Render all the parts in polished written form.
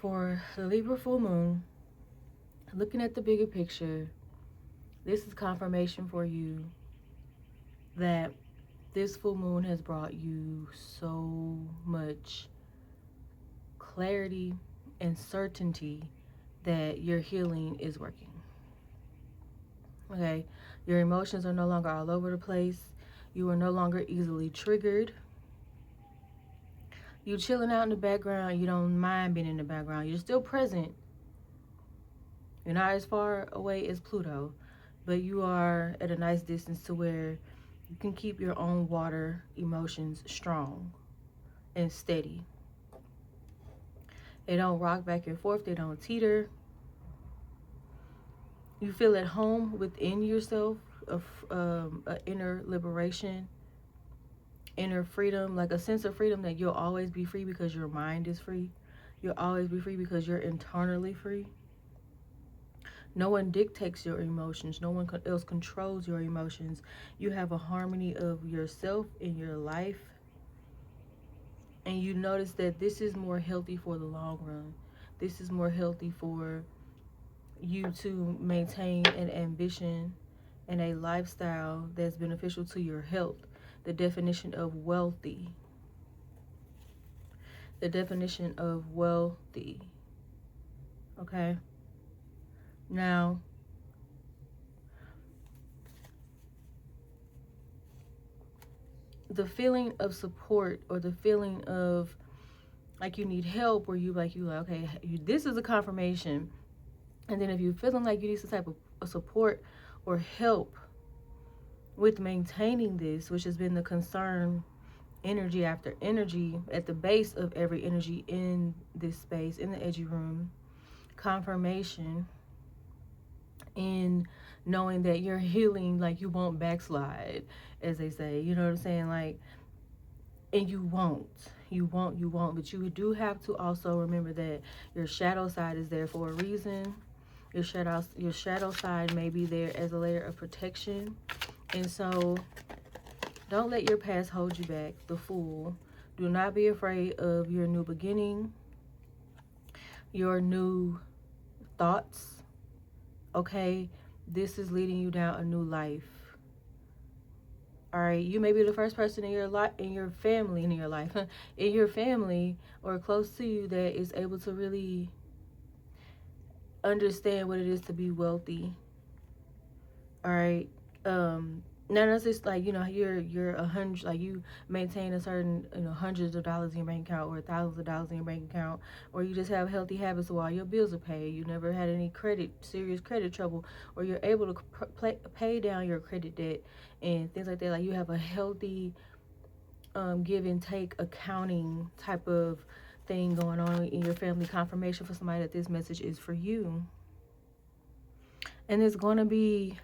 for the Libra full moon, looking at the bigger picture, this is confirmation for you that this full moon has brought you so much clarity and certainty that your healing is working. Okay, your emotions are no longer all over the place. You are no longer easily triggered. You chilling out in the background. You don't mind being in the background. You're still present. You're not as far away as Pluto, but you are at a nice distance to where you can keep your own water emotions strong and steady. They don't rock back and forth. They don't teeter. You feel at home within yourself, a inner liberation, inner freedom, like a sense of freedom that you'll always be free because your mind is free. You'll always be free because you're internally free. No one dictates your emotions. No one else controls your emotions. You have a harmony of yourself in your life. And you notice that this is more healthy for the long run. This is more healthy for you to maintain an ambition and a lifestyle that's beneficial to your health. The definition of wealthy. The definition of wealthy. Okay? Now, the feeling of support, or the feeling of like you need help, or you okay, this is a confirmation. And then if you're feeling like you need some type of support or help with maintaining this, which has been the concern, energy after energy, at the base of every energy in this space, in the edgy room, confirmation in knowing that you're healing, like you won't backslide, as they say, you know what I'm saying? Like, and you won't, but you do have to also remember that your shadow side is there for a reason. Your shadow side may be there as a layer of protection. And so don't let your past hold you back. The Fool. Do not be afraid of your new beginning, your new thoughts. Okay, this is leading you down a new life. All right, you may be the first person in your life, in your family, or close to you, that is able to really understand what it is to be wealthy. All right, now that's just like, you're 100, like you maintain a certain, hundreds of dollars in your bank account, or thousands of dollars in your bank account, or you just have healthy habits while your bills are paid. You never had any serious credit trouble, or you're able to pay down your credit debt and things like that. Like you have a healthy give and take accounting type of thing going on in your family. Confirmation for somebody that this message is for you. And it's going to be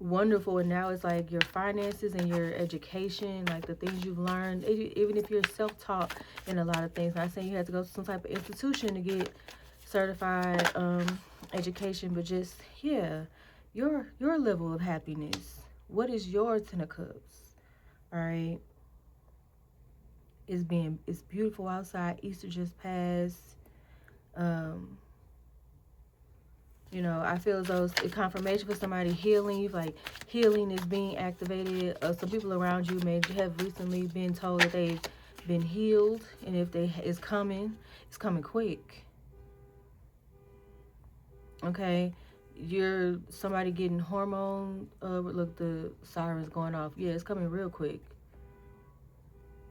wonderful. And now it's like your finances and your education, like the things you've learned, even if you're self-taught in a lot of things. Not saying you have to go to some type of institution to get certified education, but just, yeah, your level of happiness. What is your 10 of Cups? All right, it's beautiful outside. Easter just passed. I feel as though it's a confirmation for somebody healing. Like healing is being activated. Some people around you may have recently been told that they've been healed, and if it's coming quick. Okay, you're somebody getting hormone. Look, the sirens going off. Yeah, it's coming real quick.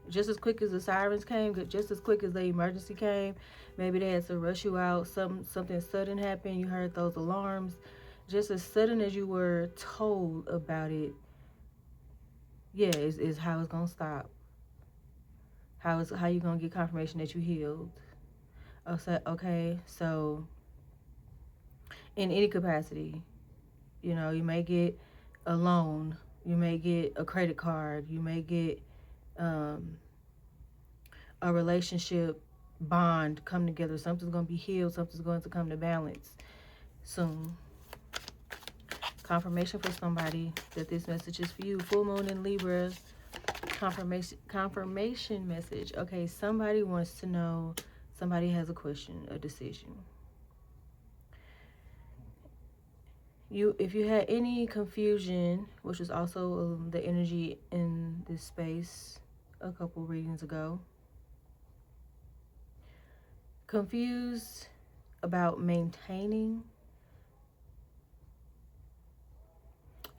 Just as quick as the sirens came, just as quick as the emergency came. Maybe they had to rush you out. Something sudden happened. You heard those alarms. Just as sudden as you were told about it, yeah, is how it's gonna stop. How you gonna get confirmation that you healed? Okay, so in any capacity, you may get a loan, you may get a credit card, you may get a relationship bond come together. Something's going to be healed. Something's going to come to balance soon. Confirmation for somebody that this message is for you. Full moon in Libra. Confirmation message. Okay, somebody wants to know Somebody has a question, a decision. If you had any confusion, which was also the energy in this space a couple readings ago, confused about maintaining,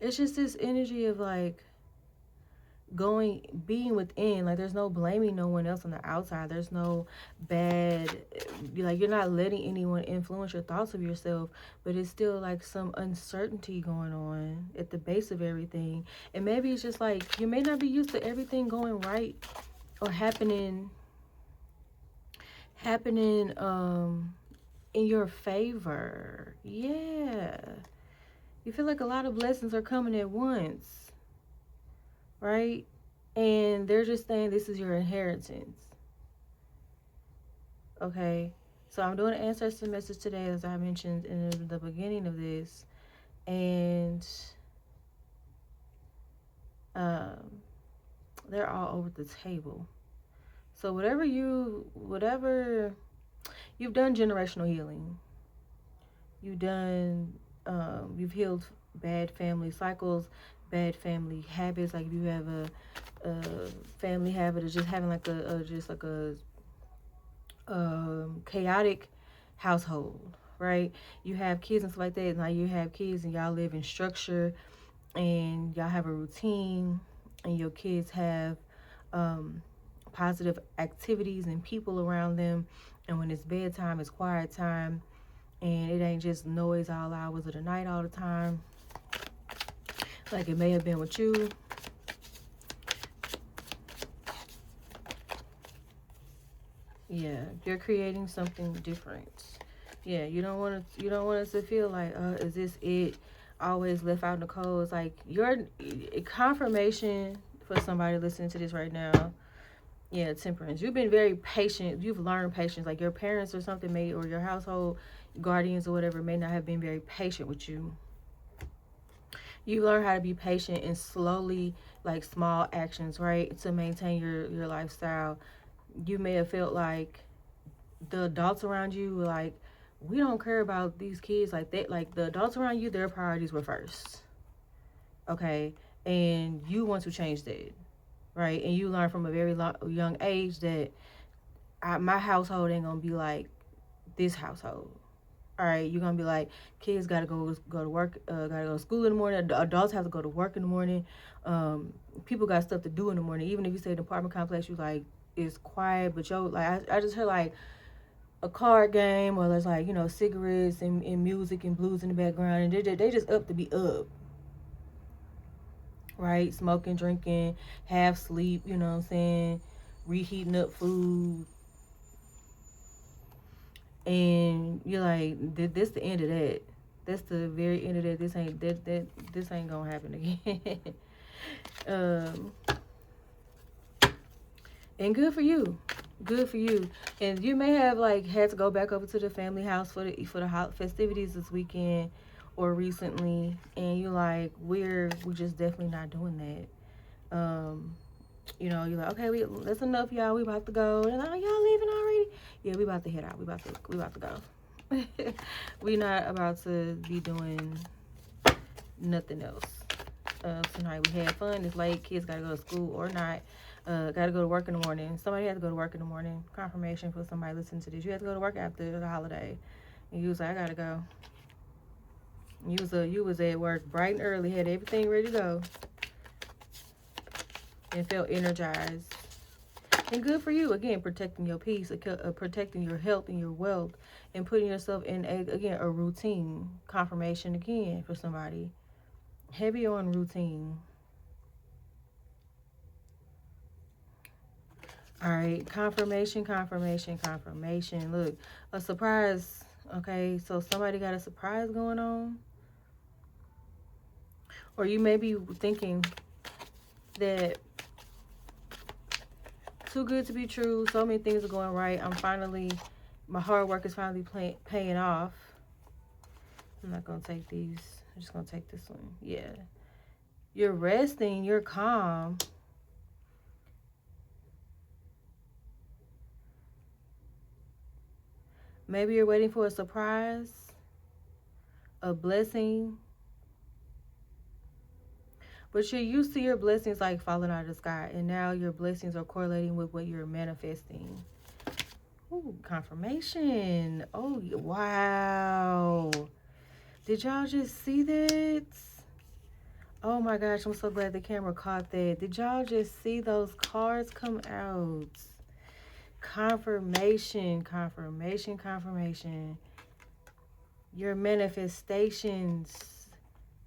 it's just this energy of like being within. Like there's no blaming no one else on the outside. There's no bad, like you're not letting anyone influence your thoughts of yourself, but it's still like some uncertainty going on at the base of everything. And maybe it's just like you may not be used to everything going right or happening in your favor. Yeah, you feel like a lot of blessings are coming at once, right? And they're just saying this is your inheritance. Okay, so I'm doing an ancestor message today, as I mentioned in the beginning of this, and they're all over the table. So whatever you've done generational healing, you've healed bad family cycles, bad family habits. Like if you have a family habit of just having like a chaotic household, right? You have kids and stuff like that. Now you have kids and y'all live in structure and y'all have a routine, and your kids have positive activities and people around them. And when it's bedtime, it's quiet time, and it ain't just noise all hours of the night all the time, like it may have been with you. Yeah, you're creating something different. Yeah, you don't want us to feel like, is this it? Always left out in the cold. It's like your confirmation for somebody listening to this right now. Yeah, temperance. You've been very patient. You've learned patience. Like your parents or something may, or your household guardians or whatever may not have been very patient with you. You learn how to be patient and slowly, like small actions, right, to maintain your lifestyle. You may have felt like the adults around you were like, we don't care about these kids like that. Like the adults around you, their priorities were first. Okay, and you want to change that, right? And you learn from a very young age that my household ain't gonna be like this household. All right, you're gonna be like, kids gotta go to work, gotta go to school in the morning. Adults have to go to work in the morning. People got stuff to do in the morning. Even if you say the apartment complex, you like it's quiet, but yo, like I just heard like a card game, or there's like cigarettes and music and blues in the background, and they just up to be up, right? Smoking, drinking, half sleep. You know what I'm saying? Reheating up food. And you're like, this the end of that. That's the very end of that. This ain't gonna happen again. And good for you. Good for you. And you may have like had to go back over to the family house for the festivities this weekend or recently, and you're like, we're just definitely not doing that. You're like, okay, that's enough, y'all. We about to go. And like, y'all leaving already? Yeah, we about to head out. We about to go. We not about to be doing nothing else. Tonight we had fun. It's late. Kids gotta go to school or not. Gotta go to work in the morning. Somebody had to go to work in the morning. Confirmation for somebody listening to this. You had to go to work after the holiday, and you was like, I gotta go. You was at work bright and early, had everything ready to go, and felt energized. And good for you, again, protecting your peace, protecting your health and your wealth, and putting yourself in a routine. Confirmation again for somebody. Heavy on routine. All right, confirmation. Look, a surprise. Okay, so somebody got a surprise going on, or you may be thinking that too good to be true. So many things are going right. My hard work is finally paying off. I'm not gonna take these. I'm just gonna take this one. Yeah, you're resting. You're calm. Maybe you're waiting for a surprise, a blessing, but you're used to your blessings like falling out of the sky, and now your blessings are correlating with what you're manifesting. Ooh, confirmation. Oh, wow. Did y'all just see that? Oh my gosh, I'm so glad the camera caught that. Did y'all just see those cards come out? Confirmation, confirmation, confirmation. Your manifestations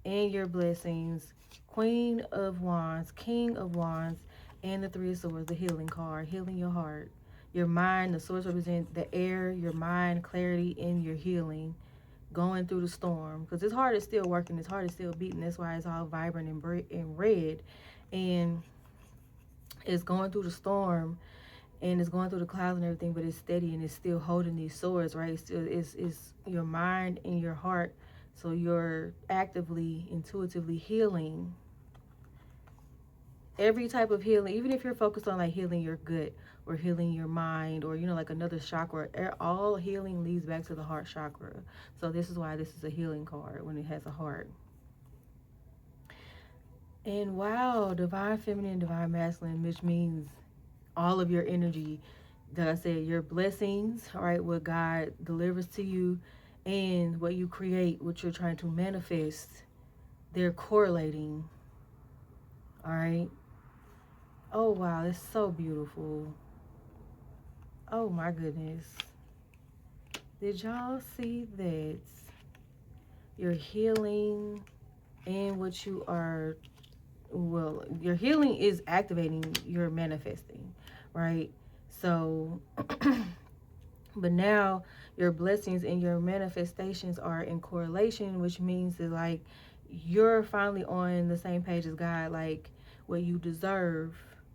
and your blessings. Queen of Wands, King of Wands, and the Three of Swords, the healing card, healing your heart. Your mind, the swords represent the air, your mind, clarity, and your healing. Going through the storm, because this heart is still working, this heart is still beating. That's why it's all vibrant and red, and it's going through the storm, and it's going through the clouds and everything, but it's steady and it's still holding these swords, right? It's your mind and your heart, so you're actively, intuitively healing. Every type of healing, even if you're focused on like healing your gut or healing your mind, or like another chakra, all healing leads back to the heart chakra. So this is why this is a healing card when it has a heart. And wow, divine feminine, divine masculine, which means all of your energy that I said, your blessings, all right, what God delivers to you, and what you create, what you're trying to manifest, they're correlating. All right. Oh wow, it's so beautiful. Oh my goodness. Did y'all see that? Your healing and what you are, well, your healing is activating your manifesting, right? So, but now your blessings and your manifestations are in correlation, which means that like you're finally on the same page as God, like what you deserve.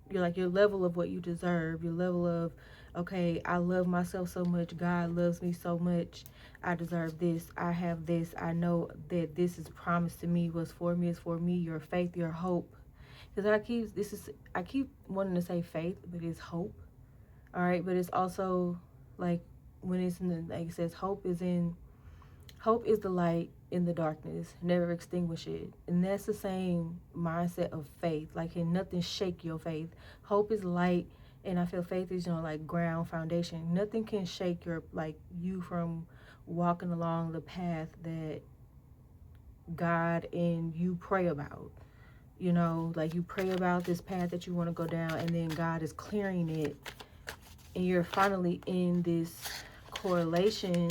You're like your level of what you deserve, your level of, okay, I love myself so much, God loves me so much, I deserve this, I have this, I know that this is promised to me, what's for me is for me, your faith, your hope. Because I keep wanting to say faith, but it's hope. All right, but it's also like when it's in the, like it says, hope is the light in the darkness, never extinguish it. And that's the same mindset of faith. Like, can nothing shake your faith? Hope is light, and I feel faith is, like ground, foundation. Nothing can shake your, like, you from walking along the path that God and you pray about. Like you pray about this path that you want to go down, and then God is clearing it, and you're finally in this correlation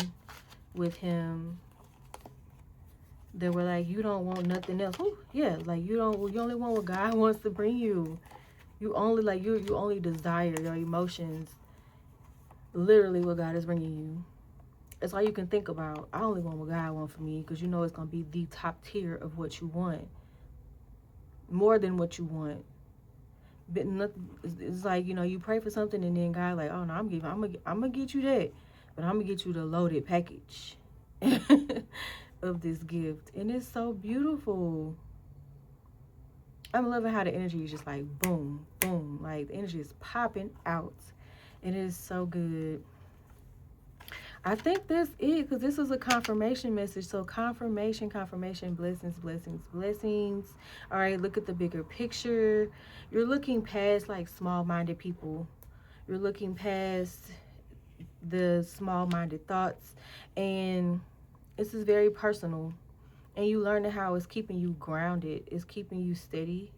with Him that we're like, you don't want nothing else. Ooh, yeah, like you only want what God wants to bring you. You only you only desire your emotions, literally what God is bringing you. That's all you can think about. I only want what God wants for me, because it's gonna be the top tier of what you want, more than what you want. But nothing, it's like, you pray for something, and then God like, oh no, I'm gonna get you that, but I'm gonna get you the loaded package of this gift. And it's so beautiful. I'm loving how the energy is just like boom, boom, like the energy is popping out, and it is so good. I think that's it, because this is a confirmation message. So confirmation, confirmation, blessings, blessings, blessings. All right, look at the bigger picture. You're looking past like small-minded people. You're looking past the small-minded thoughts, and this is very personal. And you learn how it's keeping you grounded. It's keeping you steady.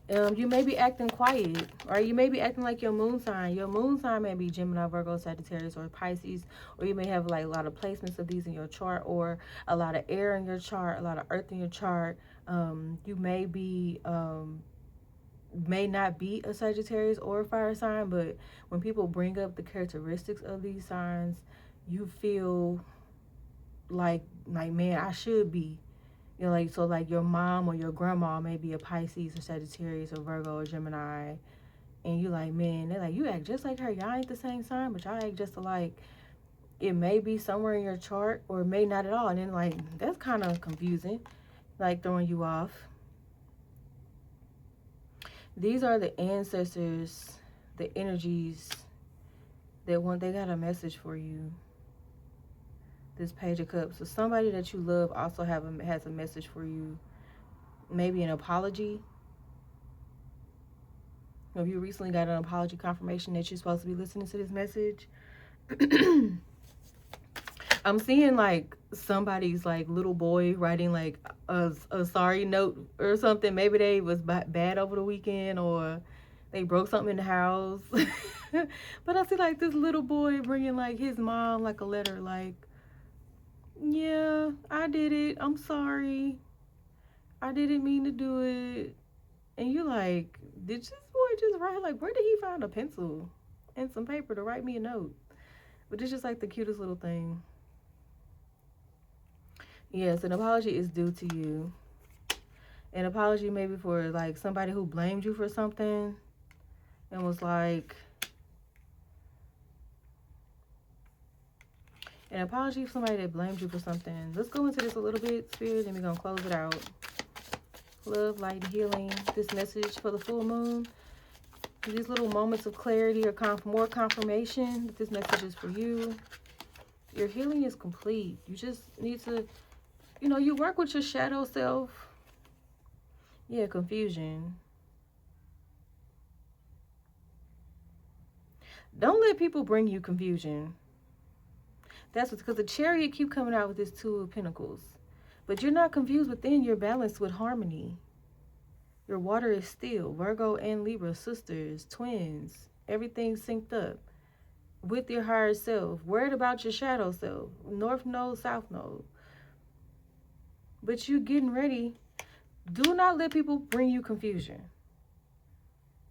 You may be acting quiet, or you may be acting like your moon sign. Your moon sign may be Gemini, Virgo, Sagittarius, or Pisces, or you may have like a lot of placements of these in your chart, or a lot of air in your chart, a lot of earth in your chart. You may be, may not be a Sagittarius or a fire sign, but when people bring up the characteristics of these signs, you feel like man, I should be. Like, so like your mom or your grandma may be a Pisces or Sagittarius or Virgo or Gemini, and you like, man, they're like, you act just like her. Y'all ain't the same sign, but y'all act just alike. It may be somewhere in your chart, or it may not at all. And then like, that's kind of confusing, like throwing you off. These are the ancestors, the energies They got a message for you. This Page of Cups. So somebody that you love also has a message for you. Maybe an apology. If you recently got an apology confirmation that you're supposed to be listening to this message. I'm seeing like somebody's like little boy writing like a sorry note or something. Maybe they was bad over the weekend, or they broke something in the house. But I see like this little boy bringing like his mom like a letter like, yeah, I did it. I'm sorry. I didn't mean to do it. And you like, did this boy just write? Like, where did he find a pencil and some paper to write me a note? But it's just like the cutest little thing. Yes, an apology is due to you. An apology maybe for like somebody who blamed you for something and was like, an apology for somebody that blamed you for something. Let's go into this a little bit, Spirit, and we're going to close it out. Love, light, and healing. This message for the full moon. These little moments of clarity or more confirmation that this message is for you. Your healing is complete. You just need to, you work with your shadow self. Yeah, confusion. Don't let people bring you confusion. That's because the Chariot keep coming out with this Two of Pentacles. But you're not confused within. You're balanced with harmony. Your water is still. Virgo and Libra, sisters, twins. Everything's synced up with your higher self. Worried about your shadow self. North node, south node. But you getting ready. Do not let people bring you confusion.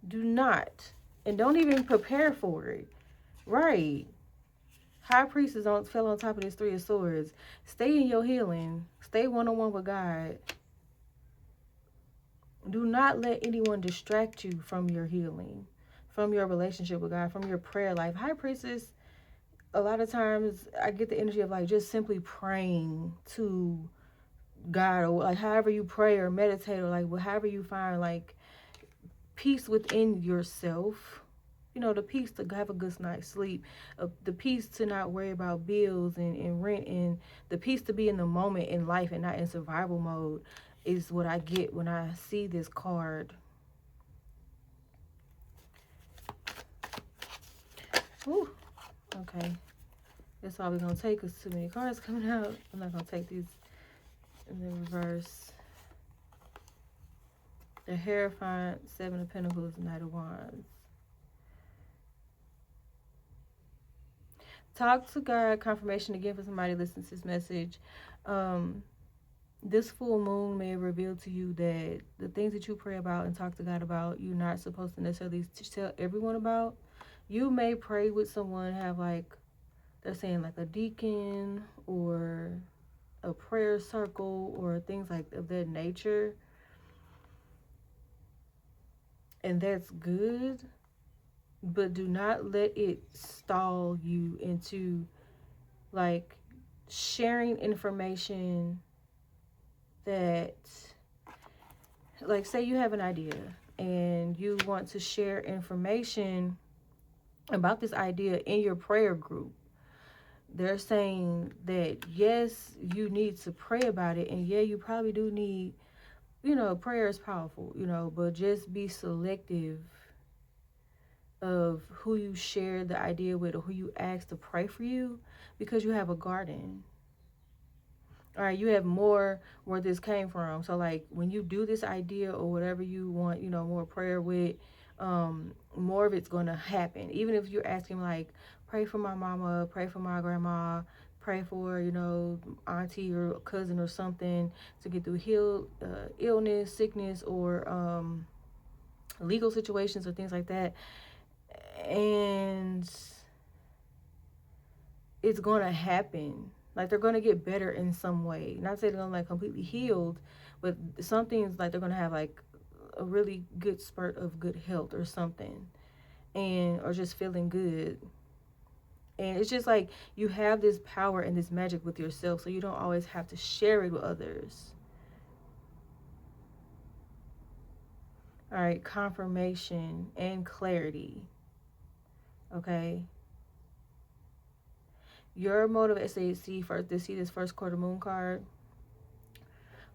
Do not. And don't even prepare for it. Right. High Priestess fell on top of this Three of Swords. Stay in your healing. Stay one-on-one with God. Do not let anyone distract you from your healing, from your relationship with God, from your prayer life. High Priestess, a lot of times I get the energy of like just simply praying to God, or like however you pray or meditate, or like however you find like peace within yourself. The peace to have a good night's sleep, the peace to not worry about bills and rent, and the peace to be in the moment in life and not in survival mode is what I get when I see this card. Whew. Okay. That's all we're going to take because too many cards coming out. I'm not going to take these in the reverse. The Hierophant, Seven of Pentacles, Knight of Wands. Talk to God, confirmation again for somebody listening to this message. This full moon may reveal to you that the things that you pray about and talk to God about, you're not supposed to necessarily tell everyone about. You may pray with someone, have like, they're saying like a deacon or a prayer circle or things like of that nature. And that's good. But do not let it stall you into like sharing information that, like, say you have an idea and you want to share information about this idea in your prayer group. They're saying that yes, you need to pray about it, and yeah, you probably do need, prayer is powerful, but just be selective of who you share the idea with or who you ask to pray for you, because you have a garden. All right, you have more where this came from. So like when you do this idea or whatever you want, more prayer with, more of it's going to happen. Even if you're asking like, pray for my mama, pray for my grandma, pray for, auntie or cousin or something to get through illness, sickness, or legal situations or things like that. And it's going to happen. Like they're going to get better in some way. Not saying they're going to like completely healed, but some things like they're going to have like a really good spurt of good health or something, or just feeling good. And it's just like you have this power and this magic with yourself, so you don't always have to share it with others. All right, confirmation and clarity. Okay. Your motivation, see this first quarter moon card.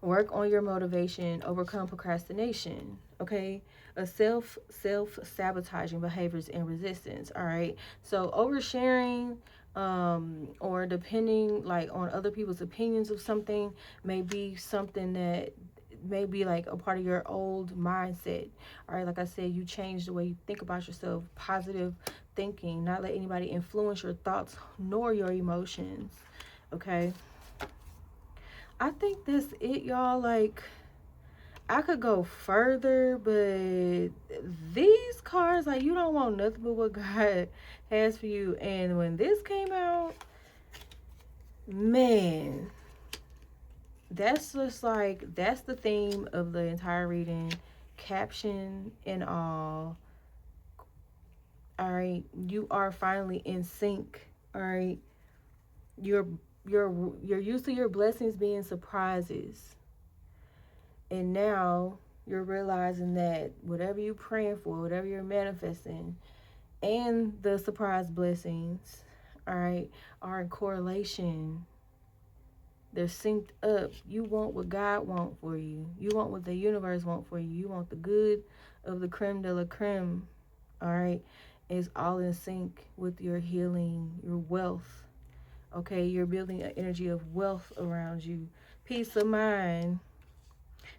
Work on your motivation, overcome procrastination, okay? A self-sabotaging behaviors and resistance, all right? So oversharing, or depending like on other people's opinions of something may be something that may be like a part of your old mindset, all right? Like I said, you change the way you think about yourself, positive thinking, not let anybody influence your thoughts nor your emotions, okay? I think that's it, y'all. Like, I could go further, but these cards, like, you don't want nothing but what God has for you. And when this came out, man, that's just like, that's the theme of the entire reading, caption and all. All right, you are finally in sync. All right, you're used to your blessings being surprises. And now you're realizing that whatever you're praying for, whatever you're manifesting, and the surprise blessings, all right, are in correlation. They're synced up. You want what God wants for you. You want what the universe wants for you. You want the good of the creme de la creme, all right? It's all in sync with your healing, your wealth, okay? You're building an energy of wealth around you. Peace of mind.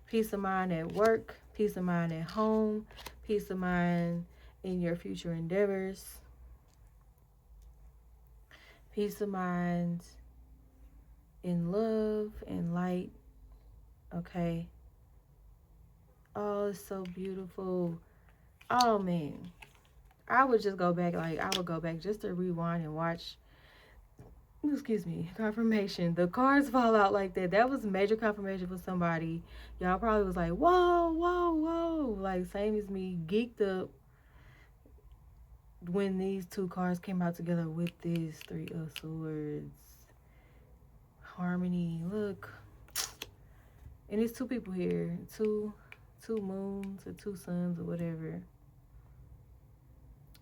Peace of mind at work, peace of mind at home, peace of mind in your future endeavors, peace of mind in love and light, okay? Oh, it's so beautiful. Oh, man. I would just go back, like, I would go back just to rewind and watch, excuse me, confirmation. The cards fall out like that. That was major confirmation for somebody. Y'all probably was like, whoa, whoa, whoa. Like, same as me, geeked up when these two cards came out together with this Three of Swords. Harmony, look. And it's two people here. Two moons or two suns or whatever.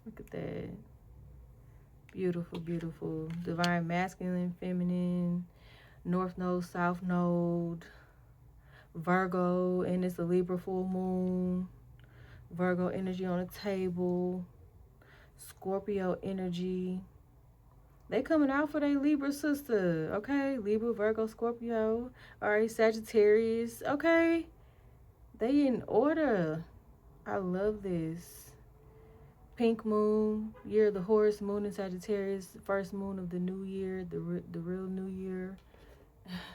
Look at that. Beautiful, beautiful. Divine masculine, feminine, north node, south node, Virgo, and it's a Libra full moon. Virgo energy on the table. Scorpio energy. They coming out for their Libra sister, okay? Libra, Virgo, Scorpio. All right, Sagittarius, okay? They in order. I love this. Pink moon, year of the horse, moon in Sagittarius, first moon of the new year, the real new year.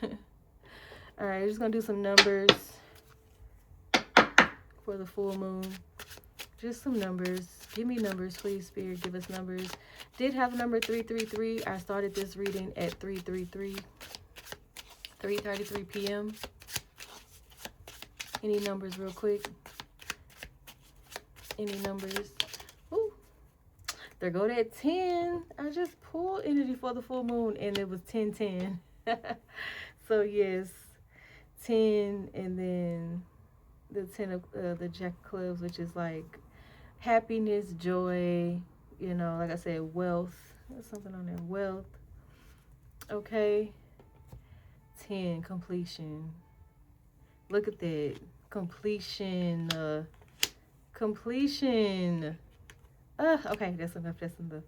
All right, we're just going to do some numbers for the full moon. Just some numbers. Give me numbers, please, Spirit. Give us numbers. Did have the number 333. I started this reading at 3:33 p.m. Any numbers real quick? Any numbers? Ooh. There go that 10. I just pulled energy for the full moon, and it was 10:10. So, yes, 10, and then the 10 of the Jack of Clubs, which is like happiness, joy, you know, like I said, wealth. There's something on there, wealth. Okay. 10, completion. Look at that. Completion. Completion. Okay, that's enough. That's enough.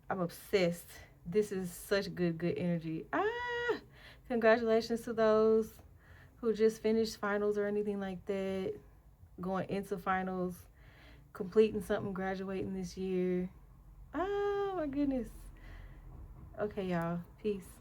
I'm obsessed. This is such good energy. Congratulations to those who just finished finals or anything like that. Going into finals. Completing something, graduating this year. Oh, my goodness. Okay, y'all. Peace.